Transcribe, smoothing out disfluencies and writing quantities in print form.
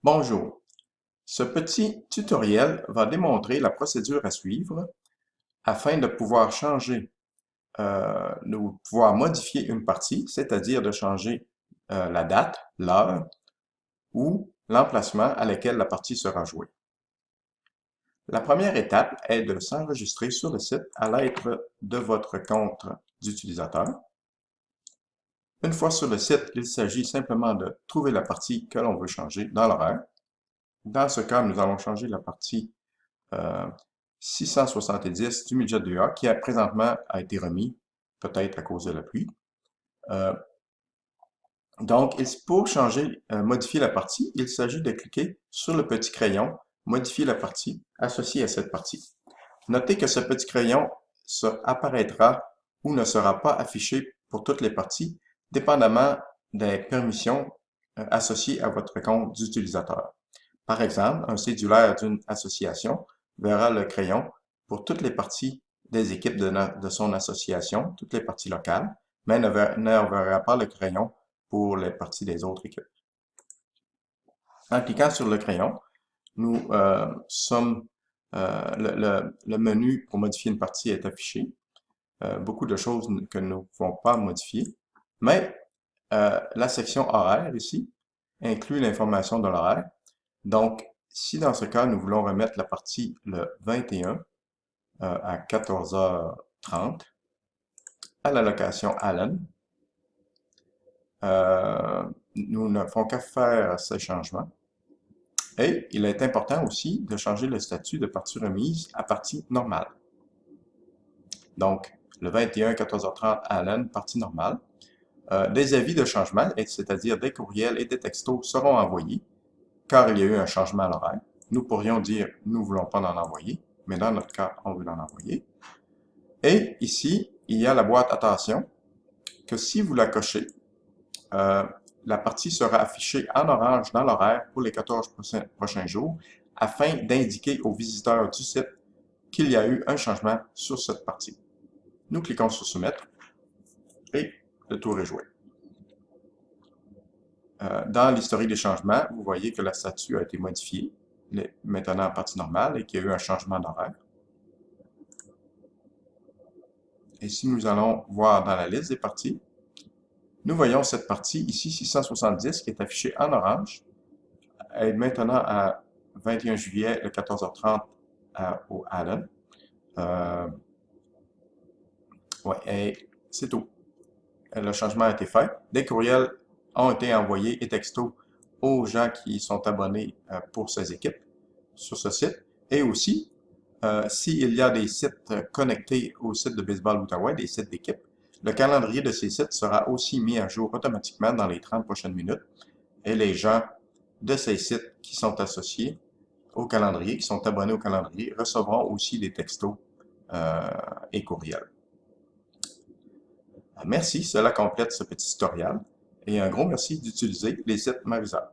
Bonjour. Ce petit tutoriel va démontrer la procédure à suivre afin de pouvoir de pouvoir modifier une partie, c'est-à-dire de changer la date, l'heure ou l'emplacement à laquelle la partie sera jouée. La première étape est de s'enregistrer sur le site à l'aide de votre compte d'utilisateur. Une fois sur le site, il s'agit simplement de trouver la partie que l'on veut changer dans l'horaire. Dans ce cas, nous allons changer la partie 670 du midget 2A qui présentement a été remis, peut-être à cause de la pluie. Euh, donc, pour changer, modifier la partie, il s'agit de cliquer sur le petit crayon Modifier la partie associée à cette partie. Notez que ce petit crayon apparaîtra ou ne sera pas affiché pour toutes les parties, dépendamment des permissions associées à votre compte d'utilisateur. Par exemple, un cédulaire d'une association verra le crayon pour toutes les parties des équipes de son association, toutes les parties locales, mais ne verra pas le crayon pour les parties des autres équipes. En cliquant sur le crayon, nous sommes le menu pour modifier une partie est affiché. Beaucoup de choses que nous ne pouvons pas modifier, mais la section horaire ici inclut l'information de l'horaire. Donc, si dans ce cas, nous voulons remettre la partie le 21 à 14h30 à la location Allen, nous ne faisons qu'à faire ces changements. Et il est important aussi de changer le statut de partie remise à partie normale. Donc, le 21 14h30 Allen, partie normale. Des avis de changement, c'est-à-dire des courriels et des textos, seront envoyés car il y a eu un changement à l'horaire. Nous pourrions dire nous ne voulons pas en envoyer, mais dans notre cas, on veut en envoyer. Et ici, il y a la boîte attention que si vous la cochez, la partie sera affichée en orange dans l'horaire pour les 14 prochains jours afin d'indiquer aux visiteurs du site qu'il y a eu un changement sur cette partie. Nous cliquons sur Soumettre et le tour est joué. Dans l'historique des changements, vous voyez que la statue a été modifiée, maintenant en partie normale, et qu'il y a eu un changement d'horaire. Et si nous allons voir dans la liste des parties, nous voyons cette partie ici, 670, qui est affichée en orange, est maintenant à 21 juillet, le 14h30 au Allen. Ouais, et c'est tout. Le changement a été fait. Des courriels ont été envoyés et textos aux gens qui sont abonnés pour ces équipes sur ce site. Et aussi, s'il y a des sites connectés au site de Baseball Outaouais, des sites d'équipe, le calendrier de ces sites sera aussi mis à jour automatiquement dans les 30 prochaines minutes. Et les gens de ces sites qui sont associés au calendrier, qui sont abonnés au calendrier, recevront aussi des textos et courriels. Merci, cela complète ce petit tutoriel. Et un gros merci d'utiliser les sites Marisa.